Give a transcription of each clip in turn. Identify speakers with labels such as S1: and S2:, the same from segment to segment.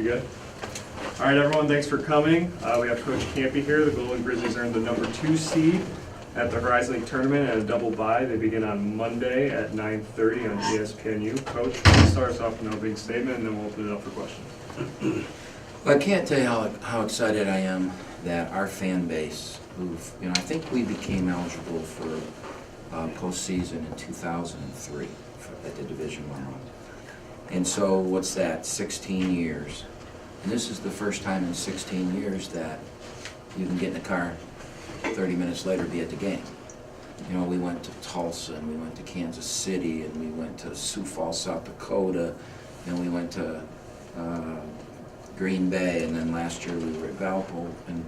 S1: good? All right, everyone, thanks for coming. We have Coach Kampe here. The Golden Grizzlies earned the #2 seed at the Horizon League tournament at a double bye. They begin on Monday at 9:30 on ESPNU. Coach, please start us off with an opening statement, and then we'll open it up for questions.
S2: Well, I can't tell you how excited I am that our fan base, I think we became eligible for postseason in 2003 at the Division I level. And so what's that, 16 years. And this is the first time in 16 years that you can get in the car 30 minutes later, be at the game. You know, we went to Tulsa, and we went to Kansas City, and we went to Sioux Falls, South Dakota, and we went to Green Bay, and then last year we were at Valpo. And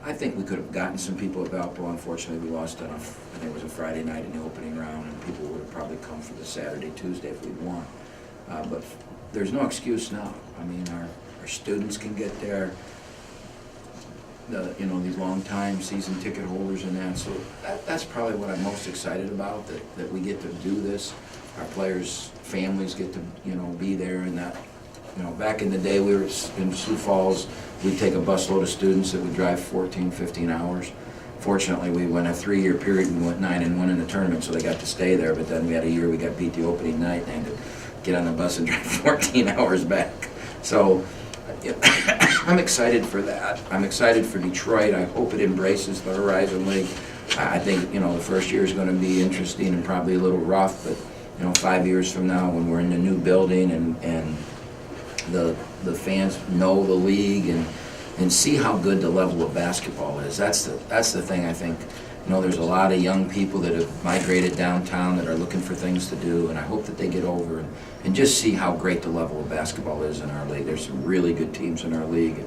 S2: I think we could have gotten some people at Valpo. Unfortunately, we lost on I think it was a Friday night in the opening round, and people would have probably come for the Saturday, Tuesday if we'd won. But there's no excuse now. I mean, our students can get there. These long-time season ticket holders and that. So that's probably what I'm most excited about, that we get to do this. Our players' families get to, be there, and that, back in the day we were in Sioux Falls, we'd take a busload of students that would drive 14, 15 hours. Fortunately, we went a 3-year period and we went 9-1 in the tournament, so they got to stay there. But then we had a year we got beat the opening night and had to get on the bus and drive 14 hours back. So I'm excited for that. I'm excited for Detroit. I hope it embraces the Horizon League. I think, the first year is going to be interesting and probably a little rough, but, 5 years from now when we're in the new building and the fans know the league and see how good the level of basketball is. That's the thing, I think. There's a lot of young people that have migrated downtown that are looking for things to do, and I hope that they get over and just see how great the level of basketball is in our league. There's some really good teams in our league.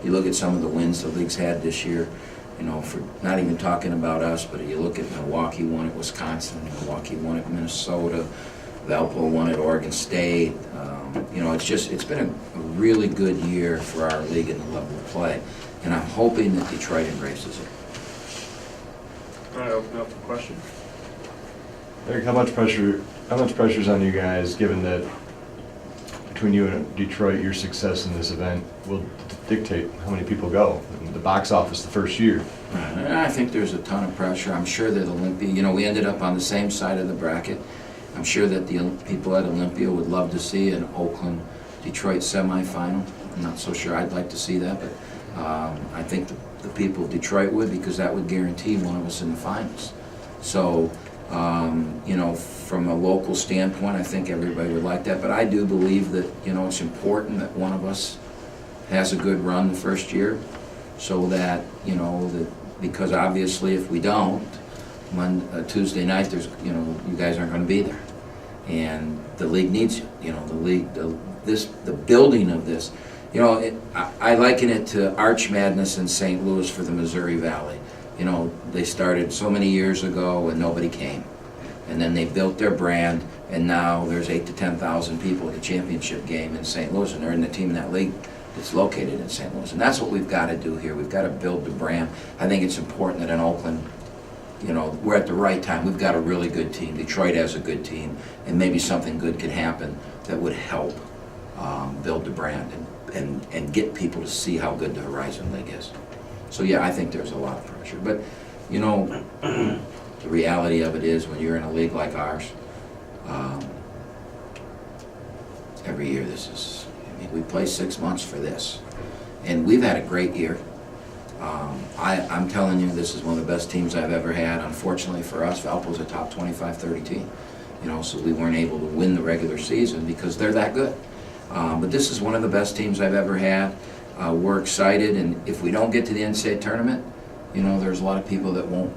S2: You look at some of the wins the league's had this year, for not even talking about us, but you look at Milwaukee won at Wisconsin, Milwaukee won at Minnesota, Valpo won at Oregon State. It's been a really good year for our league and the level of play, and I'm hoping that Detroit embraces it.
S1: All right, open up for questions.
S3: Eric, how much pressure is on you guys, given that between you and Detroit, your success in this event will dictate how many people go? The box office the first year.
S2: And I think there's a ton of pressure. I'm sure that Olympia, we ended up on the same side of the bracket. I'm sure that the people at Olympia would love to see an Oakland-Detroit semifinal. I'm not so sure I'd like to see that, but I think the people of Detroit would, because that would guarantee one of us in the finals. So, from a local standpoint, I think everybody would like that. But I do believe that, it's important that one of us has a good run the first year, so that, because obviously if we don't, Tuesday night, you guys aren't going to be there. And the league needs you. The building of this. I liken it to Arch Madness in St. Louis for the Missouri Valley. They started so many years ago and nobody came. And then they built their brand, and now there's 8,000 to 10,000 people at the championship game in St. Louis, and they're in the team in that league that's located in St. Louis. And that's what we've got to do here. We've got to build the brand. I think it's important that in Oakland, we're at the right time. We've got a really good team. Detroit has a good team, and maybe something good could happen that would help build the brand and get people to see how good the Horizon League is. So yeah, I think there's a lot of pressure. But the reality of it is, when you're in a league like ours, every year we play 6 months for this. And we've had a great year. I'm telling you, this is one of the best teams I've ever had. Unfortunately for us, Valpo's a top 25, 30 team. So we weren't able to win the regular season because they're that good. But this is one of the best teams I've ever had. We're excited, and if we don't get to the NCAA tournament, there's a lot of people that won't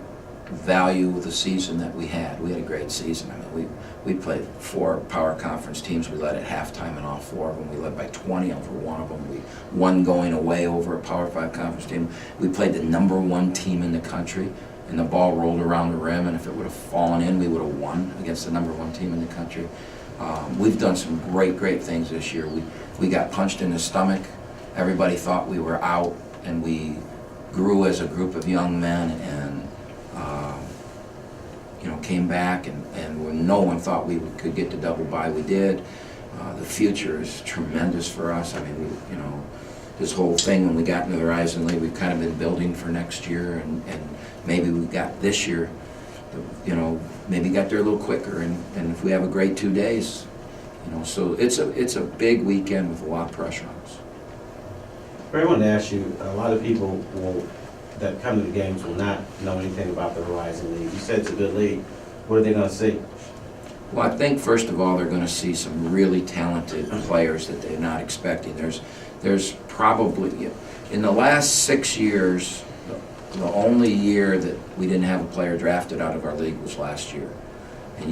S2: value the season that we had. We had a great season. I mean, we played 4 power conference teams. We led at halftime in all 4 of them. We led by 20 over one of them. We won going away over a Power 5 conference team. We played the #1 team in the country, and the ball rolled around the rim, and if it would have fallen in, we would have won against the #1 team in the country. We've done some great things this year. We got punched in the stomach. Everybody thought we were out, and we grew as a group of young men and came back, and when no one thought we could get to double bye, we did. The future is tremendous for us. I mean, this whole thing, when we got into the Horizon League, we've kind of been building for next year, and maybe we got this year, maybe got there a little quicker, and if we have a great 2 days, so it's a big weekend with a lot of pressure on us.
S4: Ray, I wanted to ask you, a lot of people that come to the games will not know anything about the Horizon League. You said it's a good league. What are they going to see?
S2: Well, I think first of all, they're going to see some really talented players that they're not expecting. There's probably, in the last 6 years, the only year that we didn't have a player drafted out of our league was last year. And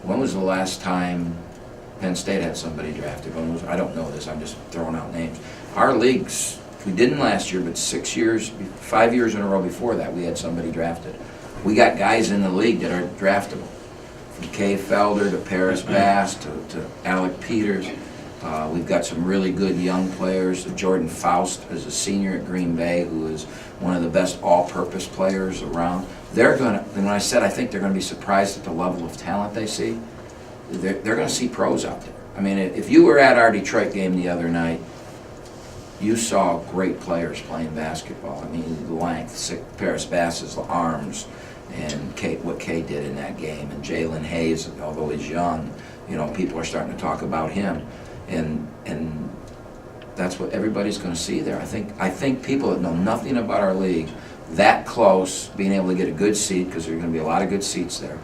S2: when was the last time Penn State had somebody drafted? I don't know this, I'm just throwing out names. Our leagues, we didn't last year, but 5 years in a row before that, we had somebody drafted. We got guys in the league that are draftable. From Kay Felder to Paris Bass to Alec Peters. We've got some really good young players. Jordan Faust is a senior at Green Bay who is one of the best all-purpose players around. And when I said I think they're going to be surprised at the level of talent they see, they're going to see pros out there. I mean, if you were at our Detroit game the other night, you saw great players playing basketball. I mean, the length, Paris Bass's arms, and what Kay did in that game. And Jalen Hayes, although he's young, people are starting to talk about him. And that's what everybody's going to see there. I think people that know nothing about our league, that close, being able to get a good seat, because there are going to be a lot of good seats there,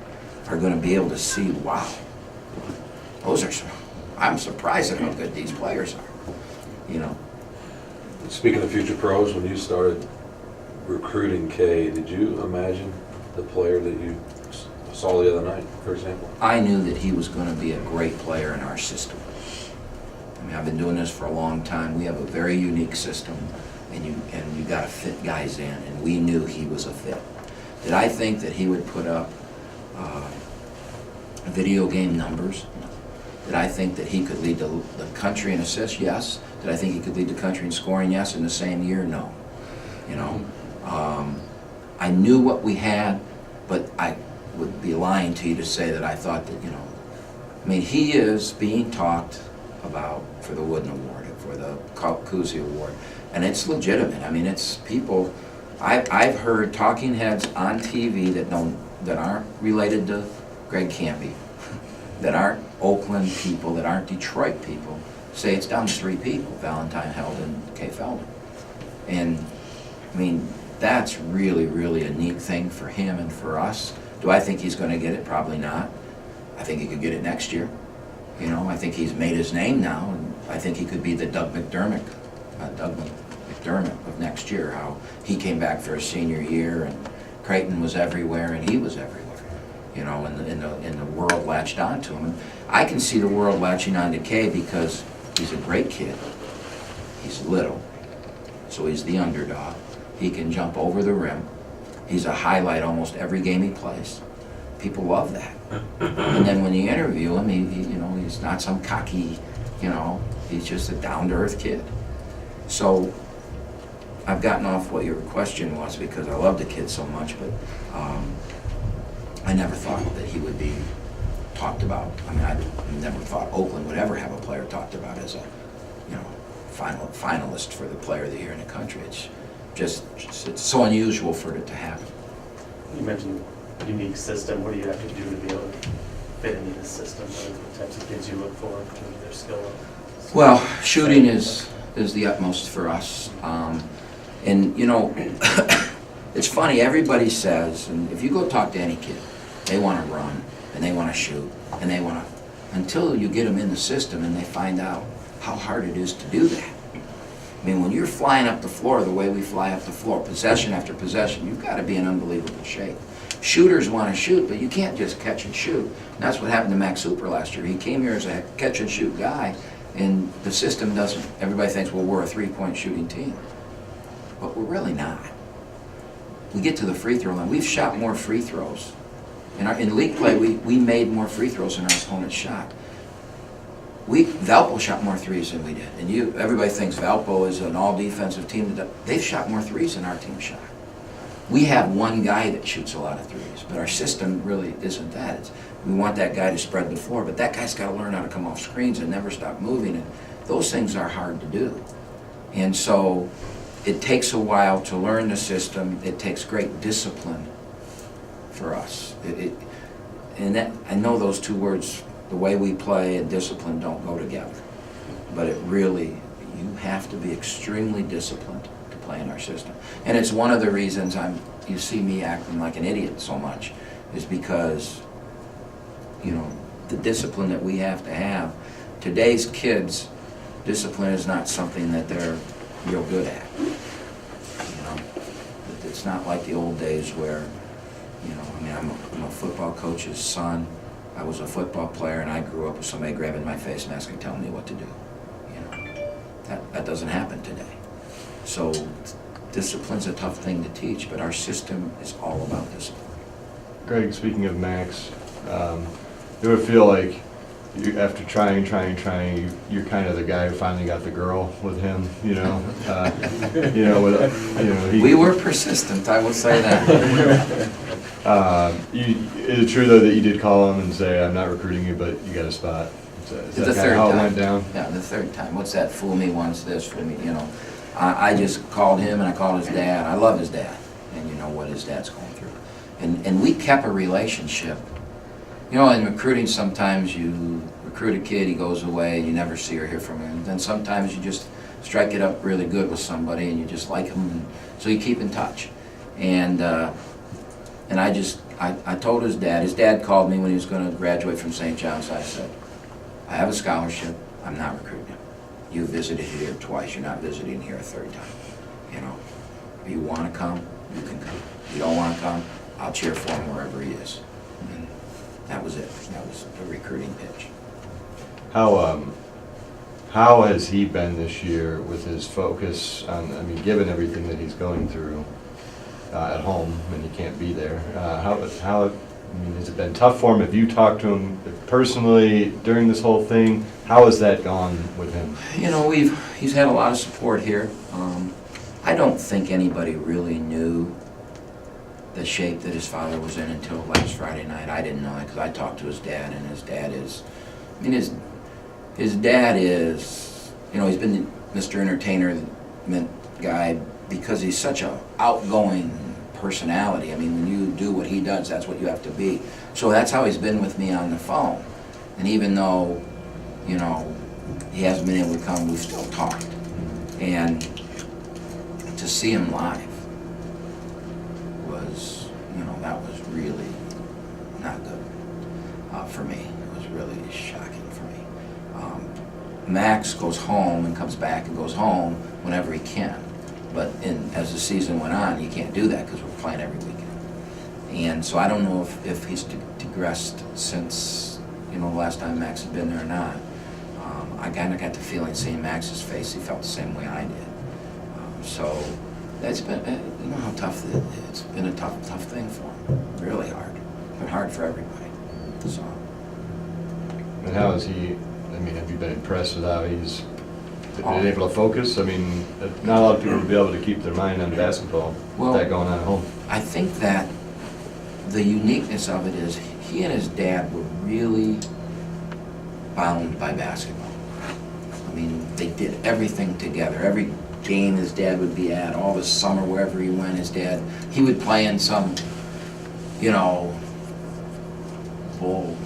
S2: are going to be able to see, wow, I'm surprised at how good these players are,
S5: Speaking of future pros, when you started recruiting Kay, did you imagine the player that you saw the other night, for example?
S2: I knew that he was going to be a great player in our system. I mean, I've been doing this for a long time. We have a very unique system, and you got to fit guys in, and we knew he was a fit. Did I think that he would put up video game numbers? No. Did I think that he could lead the country in assists? Yes. Did I think he could lead the country in scoring? Yes. In the same year? No. I knew what we had, but I would be lying to you to say that I thought that, he is being talked about for the Wooden Award, for the Cousy Award, and it's legitimate. I mean, it's people, I've heard talking heads on TV that aren't related to Greg Kampe, that aren't Oakland people, that aren't Detroit people, say it's down to 3 people, Valentine Held and Kay Felder. And, that's really, really a neat thing for him and for us. Do I think he's going to get it? Probably not. I think he could get it next year. I think he's made his name now, and I think he could be the Doug McDermott of next year, how he came back for his senior year, and Creighton was everywhere, and he was everywhere, and the world latched onto him. And I can see the world latching onto Kay because he's a great kid. He's little, so he's the underdog. He can jump over the rim. He's a highlight almost every game he plays. People love that. And then when you interview him, he's not some cocky, he's just a down-to-earth kid. So I've gotten off what your question was because I love the kid so much, but I never thought that he would be talked about. I never thought Oakland would ever have a player talked about as a, finalist for the player of the year in the country. It's so unusual for it to happen.
S6: You mentioned unique system. What do you have to do to be able to fit into this system? What are the types of kids you look for in terms of their skill level?
S2: Well, shooting is the utmost for us. It's funny, everybody says, and if you go talk to any kid, they want to run, and they want to shoot, and they want to, until you get them in the system and they find out how hard it is to do that. When you're flying up the floor the way we fly up the floor, possession after possession, you've got to be in unbelievable shape. Shooters want to shoot, but you can't just catch and shoot. And that's what happened to Max Hooper last year. He came here as a catch and shoot guy, and the system doesn't, everybody thinks, well, we're a 3-point shooting team. But we're really not. We get to the free throw line. We've shot more free throws. In league play, we made more free throws than our opponents shot. Valpo shot more threes than we did. And everybody thinks Valpo is an all-defensive team. They've shot more threes than our team shot. We have one guy that shoots a lot of threes, but our system really isn't that. We want that guy to spread the floor, but that guy's got to learn how to come off screens and never stop moving. And those things are hard to do. And so it takes a while to learn the system. It takes great discipline for us. And that, I know those two words, the way we play and discipline, don't go together. But it really, you have to be extremely disciplined to play in our system. And it's one of the reasons you see me acting like an idiot so much, is because, you know, the discipline that we have to have. Today's kids, discipline is not something that they're real good at. You know, it's not like the old days where, you know, I mean, I'm a football coach's son. I was a football player, and I grew up with somebody grabbing my face and asking, telling me what to do. You know, that doesn't happen today. So discipline's a tough thing to teach, but our system is all about discipline.
S3: Greg, speaking of Max, you ever feel like after trying, you're kind of the guy who finally got the girl with him, you know?
S2: We were persistent, I will say that.
S3: Is it true, though, that you did call him and say, I'm not recruiting you, but you got a spot? Is that kind of how it went down?
S2: Yeah, the third time. What's that? Fool me once, this, fool me, you know. I just called him and I called his dad. I love his dad, and you know what his dad's going through. And we kept a relationship. You know, in recruiting, sometimes you recruit a kid, he goes away, you never see or hear from him. Then sometimes you just strike it up really good with somebody and you just like him, and so you keep in touch. And I told his dad called me when he was going to graduate from St. John's. I said, I have a scholarship, I'm not recruiting him. You visited here twice, you're not visiting here a third time. You know, if you want to come, you can come. If you don't want to come, I'll cheer for him wherever he is. And that was it. That was the recruiting pitch.
S3: How has he been this year with his focus on, I mean, given everything that he's going through at home and he can't be there, I mean, has it been tough for him? Have you talked to him personally during this whole thing? How has that gone with him?
S2: You know, he's had a lot of support here. I don't think anybody really knew the shape that his father was in until last Friday night. I didn't know it because I talked to his dad, and his dad is, I mean, his dad is, you know, he's been Mr. Entertainment guy because he's such a outgoing personality. I mean, when you do what he does, that's what you have to be. So that's how he's been with me on the phone. And even though, you know, he hasn't been able to come, we've still talked. And to see him live was, you know, that was really not good for me. It was really shocking for me. Max goes home and comes back and goes home whenever he can. But as the season went on, you can't do that because we're playing every weekend. And so I don't know if he's digressed since, you know, the last time Max had been there or not. I kind of got the feeling, seeing Max's face, he felt the same way I did. So that's been, you know how tough it's been a tough thing for him. Really hard. But hard for everybody. So.
S3: And how is he, I mean, have you been impressed with how he's been able to focus? I mean, not a lot of people would be able to keep their mind on basketball with that going on at home.
S2: I think that the uniqueness of it is he and his dad were really bound by basketball. I mean, they did everything together. Every game his dad would be at, all the summer, wherever he went, he would play in some, you know, bowl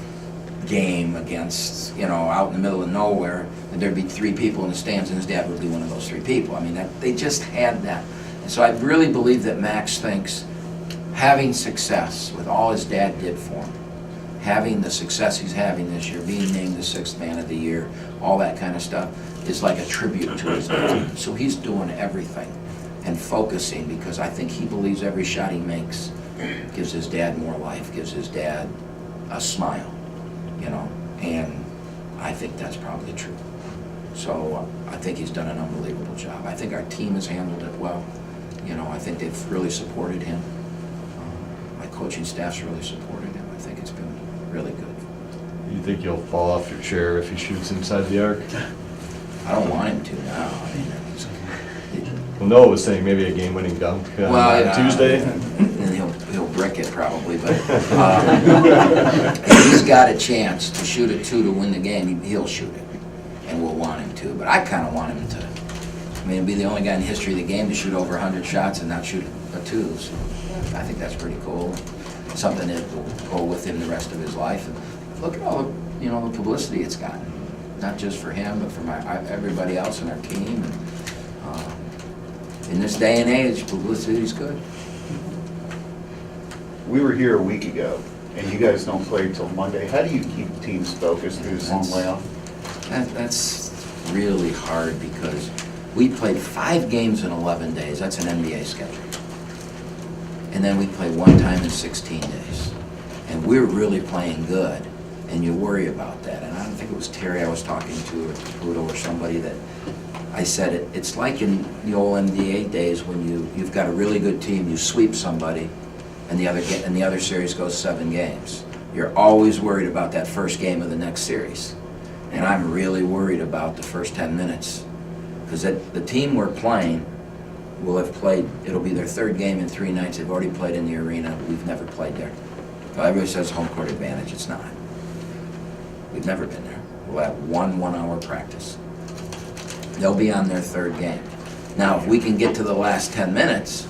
S2: game against, you know, out in the middle of nowhere, and there'd be 3 people in the stands, and his dad would be one of those 3 people. I mean, they just had that. And so I really believe that Max thinks having success with all his dad did for him, having the success he's having this year, being named the 6th man of the year, all that kind of stuff, is like a tribute to his dad. So he's doing everything and focusing because I think he believes every shot he makes gives his dad more life, gives his dad a smile, you know, and I think that's probably true. So I think he's done an unbelievable job. I think our team has handled it well. You know, I think they've really supported him. My coaching staff's really supported him. I think it's been really good.
S3: You think you'll fall off your chair if he shoots inside the arc?
S2: I don't want him to now. I mean,
S3: Well, Noah was saying maybe a game-winning dunk on Tuesday.
S2: And he'll brick it probably, but if he's got a chance to shoot a 2 to win the game, he'll shoot it, and we'll want him to. But I kind of want him to. I mean, he'll be the only guy in the history of the game to shoot over 100 shots and not shoot a 2. So I think that's pretty cool. Something that will go with him the rest of his life. And look at all the, the publicity it's gotten, not just for him, but for everybody else in our team. And, in this day and age, publicity is good.
S7: We were here a week ago, and you guys don't play till Monday. How do you keep teams focused through this long layoff?
S2: That's really hard because we played 5 games in 11 days. That's an NBA schedule. And then we play 1 time in 16 days. And we're really playing good, and you worry about that. And I don't think it was Terry I was talking to, or Caputo, or somebody that I said it's like in the old NBA days when you've got a really good team, you sweep somebody, and the other series goes 7 games. You're always worried about that first game of the next series. And I'm really worried about the first 10 minutes. Because the team we're playing will have played, it'll be their 3rd game in 3 nights. They've already played in the arena. We've never played there. Well, everybody says home court advantage. It's not. We've never been there. We'll have 1-hour practice. They'll be on their 3rd game. Now, if we can get to the last 10 minutes,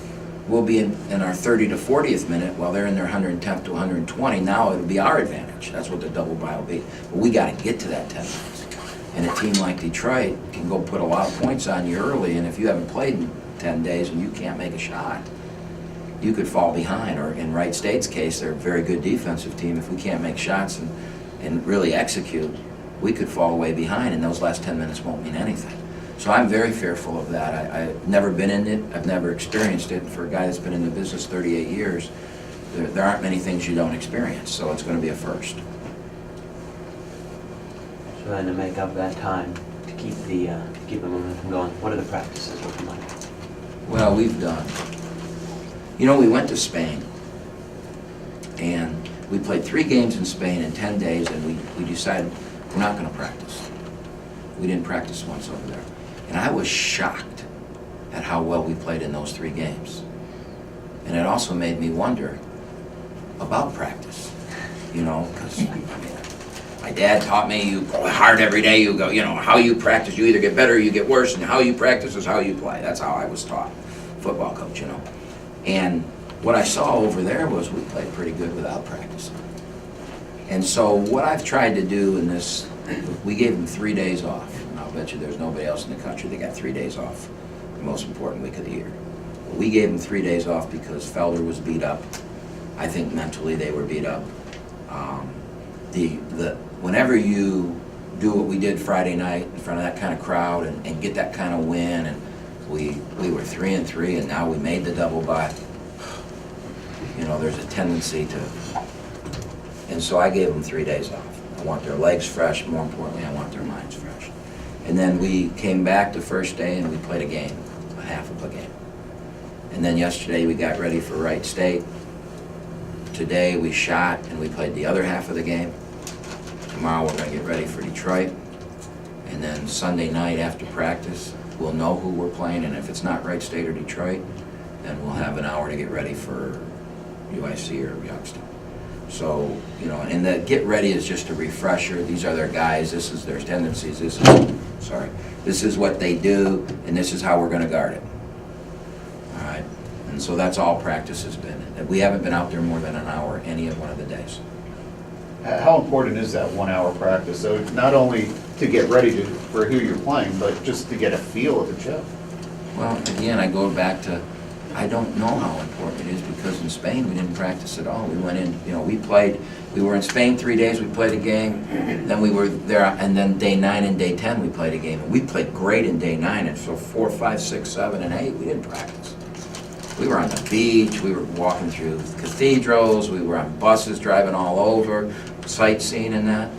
S2: we'll be in our 30 to 40th minute while they're in their 110th to 120. Now it'll be our advantage. That's what the double bye will be. But we got to get to that 10 minutes. And a team like Detroit can go put a lot of points on you early, and if you haven't played in 10 days and you can't make a shot, you could fall behind. Or in Wright State's case, they're a very good defensive team. If we can't make shots and really execute, we could fall way behind, and those last 10 minutes won't mean anything. So I'm very fearful of that. I've never been in it. I've never experienced it. For a guy that's been in the business 38 years, there aren't many things you don't experience. So it's going to be a first.
S8: So then to make up that time, to keep the momentum going, what are the practices looking like?
S2: Well, we've done. We went to Spain, and we played 3 games in Spain in 10 days, and we decided we're not going to practice. We didn't practice once over there. And I was shocked at how well we played in those 3 games. And it also made me wonder about practice, because my dad taught me you go hard every day, you go, how you practice, you either get better or you get worse, and how you practice is how you play. That's how I was taught, football coach, And what I saw over there was we played pretty good without practicing. And so what I've tried to do in this, we gave them 3 days off. And I'll bet you there's nobody else in the country that got 3 days off, the most important week of the year. But we gave them 3 days off because Felder was beat up. I think mentally they were beat up. Whenever you do what we did Friday night in front of that kind of crowd and get that kind of win, and we were 3-3, and now we made the double bye. There's a tendency to, and so I gave them 3 days off. I want their legs fresh. More importantly, I want their minds fresh. And then we came back the first day and we played a game, a half of a game. And then yesterday we got ready for Wright State. Today we shot and we played the other half of the game. Tomorrow we're going to get ready for Detroit. And then Sunday night after practice, we'll know who we're playing, and if it's not Wright State or Detroit, then we'll have an hour to get ready for UIC or Youngstown. So, and the get ready is just a refresher. These are their guys. This is their tendencies. This is what they do, and this is how we're going to guard it. All right. And so that's all practice has been. We haven't been out there more than an hour any of one of the days.
S7: How important is that 1 hour practice? So not only to get ready for who you're playing, but just to get a feel of the job.
S2: Well, again, I go back to, I don't know how important it is because in Spain we didn't practice at all. We went in, we were in Spain 3 days, we played a game, then we were there, and then day 9 and day 10 we played a game. And we played great in day 9, and so 4, 5, 6, 7, and 8, we didn't practice. We were on the beach, we were walking through cathedrals, we were on buses driving all over, sightseeing and that.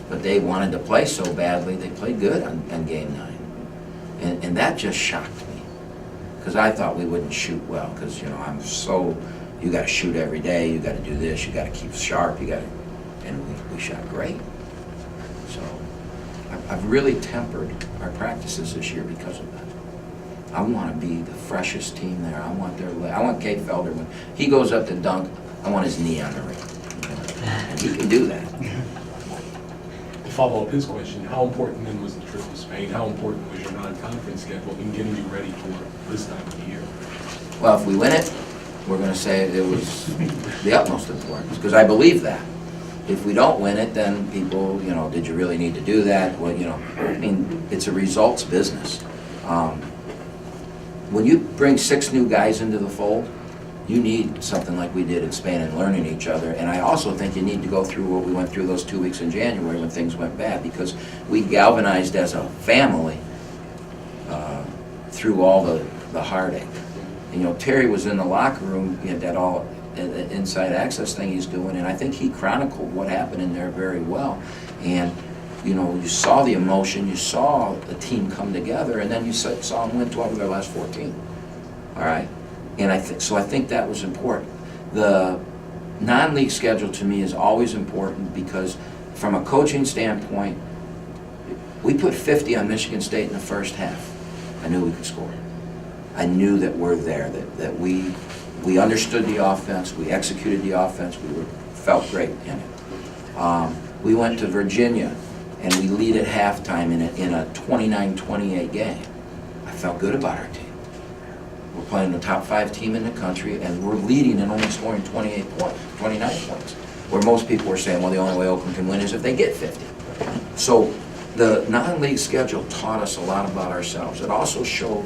S2: But they wanted to play so badly, they played good on game 9. And that just shocked me. Because I thought we wouldn't shoot well, because, you got to shoot every day, you got to do this, you got to keep sharp, and we shot great. So I've really tempered our practices this year because of that. I want to be the freshest team there. I want Kate Felder, when he goes up to dunk, I want his knee on the rim. And he can do that.
S9: To follow up his question, how important then was the trip to Spain? How important was your non-conference schedule in getting you ready for this time of the year?
S2: Well, if we win it, we're going to say it was the utmost importance, because I believe that. If we don't win it, then people, did you really need to do that? Well, I mean, it's a results business. When you bring 6 new guys into the fold, you need something like we did in Spain and learning each other. And I also think you need to go through what we went through those 2 weeks in January when things went bad, because we galvanized as a family through all the heartache. And, Terry was in the locker room, he had that all inside access thing he's doing, and I think he chronicled what happened in there very well. And you saw the emotion, you saw the team come together, and then you saw them win 12 of their last 14. All right? And I think that was important. The non-league schedule to me is always important, because from a coaching standpoint, we put 50 on Michigan State in the first half. I knew we could score. I knew that we're there, that we understood the offense, we executed the offense, felt great in it. We went to Virginia, and we lead at halftime in a 29-28 game. I felt good about our team. We're playing the top 5 team in the country, and we're leading and only scoring 29 points. Where most people were saying, well, the only way Oakland can win is if they get 50. So the non-league schedule taught us a lot about ourselves. It also showed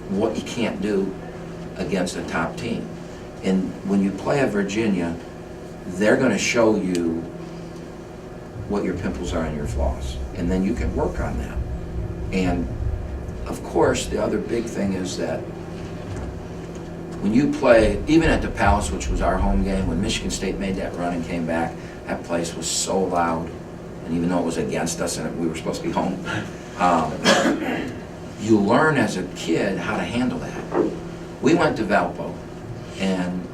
S2: what you can't do against a top team. And when you play at Virginia, they're going to show you what your pimples are and your flaws, and then you can work on that. And of course, the other big thing is that when you play, even at the Palace, which was our home game, when Michigan State made that run and came back, that place was so loud, and even though it was against us and we were supposed to be home, you learn as a kid how to handle that. We went to Valpo, and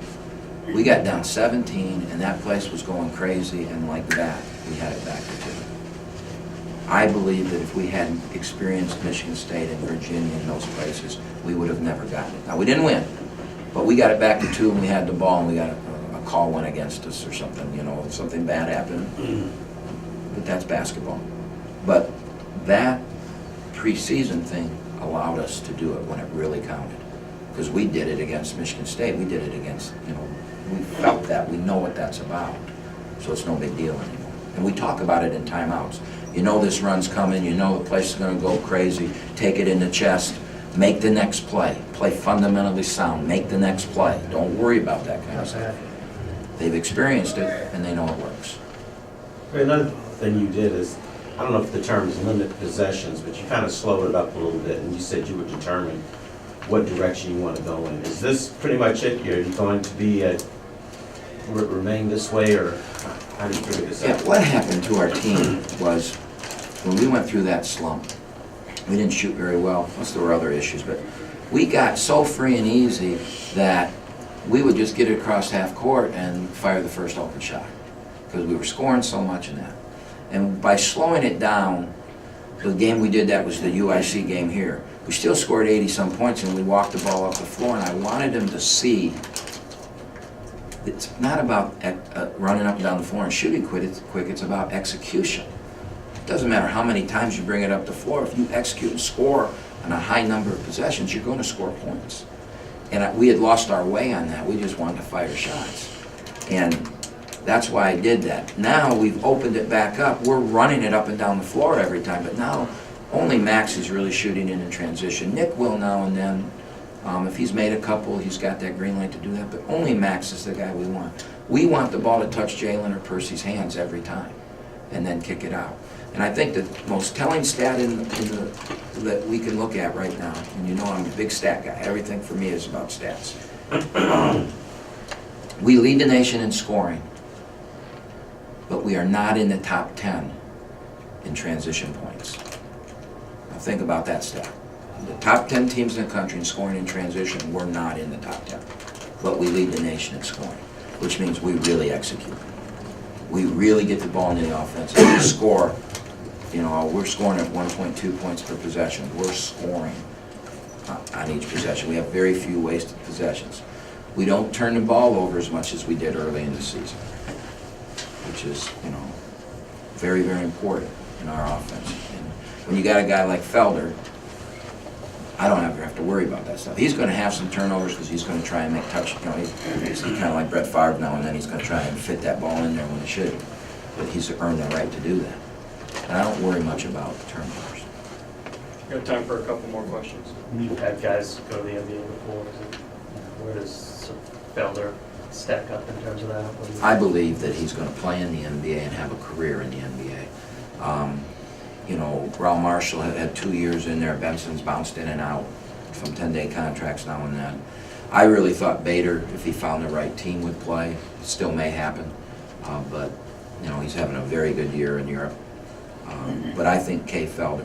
S2: we got down 17, and that place was going crazy, and like that, we had it back to 2. I believe that if we hadn't experienced Michigan State and Virginia and those places, we would have never gotten it. Now, we didn't win, but we got it back to 2, and we had the ball, and we got a call went against us or something, something bad happened. But that's basketball. But that preseason thing allowed us to do it when it really counted. Because we did it against Michigan State. We did it against, we felt that. We know what that's about. So it's no big deal anymore. And we talk about it in timeouts. This run's coming. The place is going to go crazy. Take it in the chest. Make the next play. Play fundamentally sound. Make the next play. Don't worry about that kind of stuff. They've experienced it, and they know it works.
S4: Another thing you did is, I don't know if the term is limit possessions, but you kind of slowed it up a little bit, and you said you were determined what direction you want to go in. Is this pretty much it? Are you going to be remain this way, or how do you figure this out?
S2: Yeah, what happened to our team was when we went through that slump, we didn't shoot very well. Plus, there were other issues, but we got so free and easy that we would just get it across half court and fire the first open shot, because we were scoring so much in that. And by slowing it down, the game we did that was the UIC game here. We still scored 80-some points, and we walked the ball up the floor, and I wanted them to see it's not about running up and down the floor and shooting quick, it's about execution. It doesn't matter how many times you bring it up the floor. If you execute and score on a high number of possessions, you're going to score points. And we had lost our way on that. We just wanted to fire shots. And that's why I did that. Now we've opened it back up. We're running it up and down the floor every time, but now only Max is really shooting in transition. Nick will now and then. If he's made a couple, he's got that green light to do that, but only Max is the guy we want. We want the ball to touch Jalen or Percy's hands every time and then kick it out. And I think the most telling stat that we can look at right now, and I'm a big stat guy, everything for me is about stats. We lead the nation in scoring, but we are not in the top 10 in transition points. Now think about that stat. The top 10 teams in the country in scoring in transition, we're not in the top 10. But we lead the nation in scoring, which means we really execute. We really get the ball into the offense and we score. We're scoring at 1.2 points per possession. We're scoring. on each possession. We have very few wasted possessions. We don't turn the ball over as much as we did early in the season, which is, very, very important in our offense. And when you got a guy like Felder, I don't ever have to worry about that stuff. He's going to have some turnovers because he's going to try and make he's kind of like Brett Favre now and then. He's going to try and fit that ball in there when it should. But he's earned the right to do that. And I don't worry much about turnovers.
S1: We have time for a couple more questions.
S6: You've had guys go to the NBA before. Where does Felder stack up in terms of that? What do you-
S2: I believe that he's going to play in the NBA and have a career in the NBA. Raul Marshall had 2 years in there. Benson's bounced in and out from 10-day contracts now and then. I really thought Bader, if he found the right team, would play. It still may happen, but he's having a very good year in Europe. But I think Kay Felder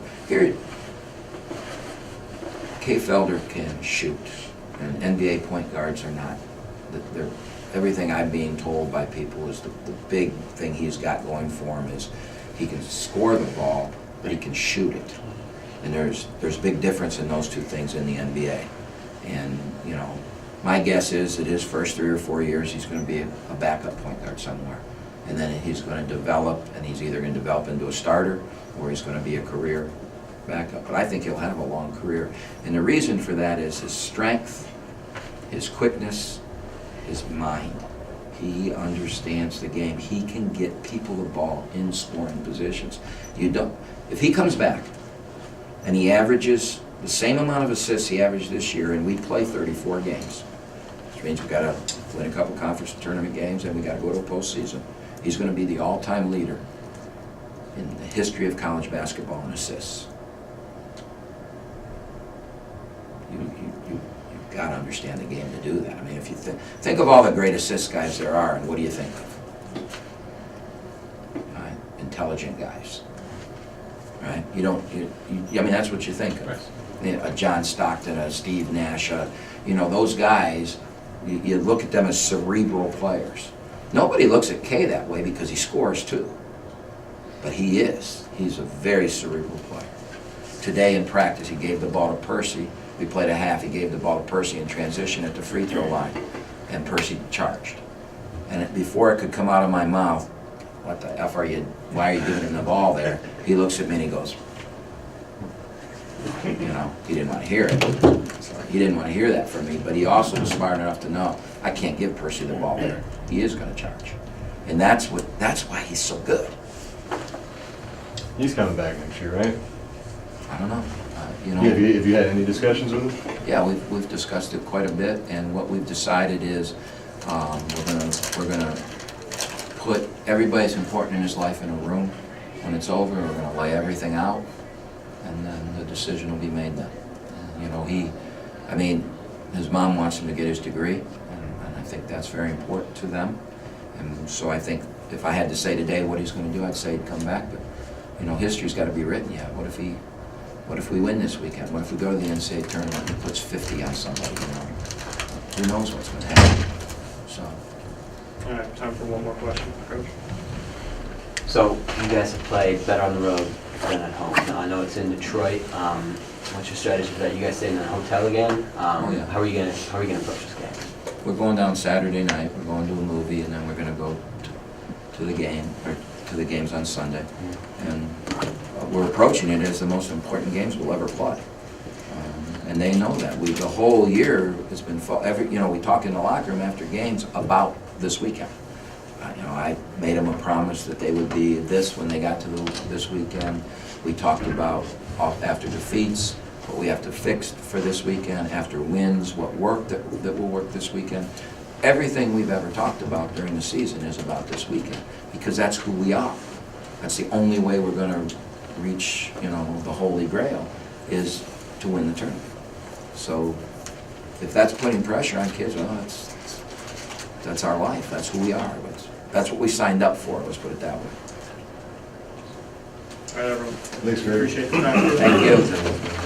S2: can shoot, and NBA point guards are not. Everything I'm being told by people is the big thing he's got going for him is he can score the ball, but he can shoot it. And there's a big difference in those two things in the NBA. And, my guess is that his first 3 or 4 years he's going to be a backup point guard somewhere. And then he's going to develop, and he's either going to develop into a starter or he's going to be a career backup. But I think he'll have a long career. And the reason for that is his strength, his quickness, his mind. He understands the game. He can get people the ball in scoring positions. If he comes back and he averages the same amount of assists he averaged this year, and we play 34 games, which means we've got to win a couple conference tournament games and we got to go to a postseason. He's going to be the all-time leader in the history of college basketball in assists. You've got to understand the game to do that. I mean, if you think of all the great assist guys there are, and what do you think of? Intelligent guys, right? I mean, that's what you think of. A John Stockton, a Steve Nash, those guys, you look at them as cerebral players. Nobody looks at Kay that way because he scores too. But he is. He's a very cerebral player. Today in practice, he gave the ball to Percy. We played a half. He gave the ball to Percy in transition at the free throw line. And Percy charged. And before it could come out of my mouth, what the F are you, why are you giving him the ball there? He looks at me and he goes, he didn't want to hear it. He didn't want to hear that from me, but he also was smart enough to know I can't give Percy the ball there. He is going to charge. And that's why he's so good.
S3: He's coming back next year, right?
S2: I don't know.
S3: Have you had any discussions with him?
S2: Yeah, we've discussed it quite a bit, and what we've decided is we're gonna put everybody that's important in his life in a room. When it's over, we're gonna lay everything out, and then the decision will be made then. His mom wants him to get his degree, and I think that's very important to them. And so I think if I had to say today what he's going to do, I'd say he'd come back. But history's got to be written yet. What if we win this weekend? What if we go to the NCAA tournament and he puts 50 on somebody? Who knows what's going to happen? So.
S1: All right, time for one more question, Coach.
S8: So you guys have played better on the road than at home. Now, I know it's in Detroit. What's your strategy for that? You guys staying in a hotel again?
S2: Yeah.
S8: How are you gonna approach this game?
S2: We're going down Saturday night. We're going to a movie, and then we're going to go to the game, or to the games on Sunday. And we're approaching it as the most important games we'll ever play. And they know that. The whole year has been we talk in the locker room after games about this weekend. I made them a promise that they would be this when they got to this weekend. We talked about after defeats, what we have to fix for this weekend, after wins, what worked that will work this weekend. Everything we've ever talked about during the season is about this weekend, because that's who we are. That's the only way we're going to reach, the Holy Grail, is to win the tournament. So if that's putting pressure on kids, well, that's our life. That's who we are. That's what we signed up for, let's put it that way.
S1: All right, everyone.
S3: Thanks, Greg.
S1: Appreciate the time.
S2: Thank you.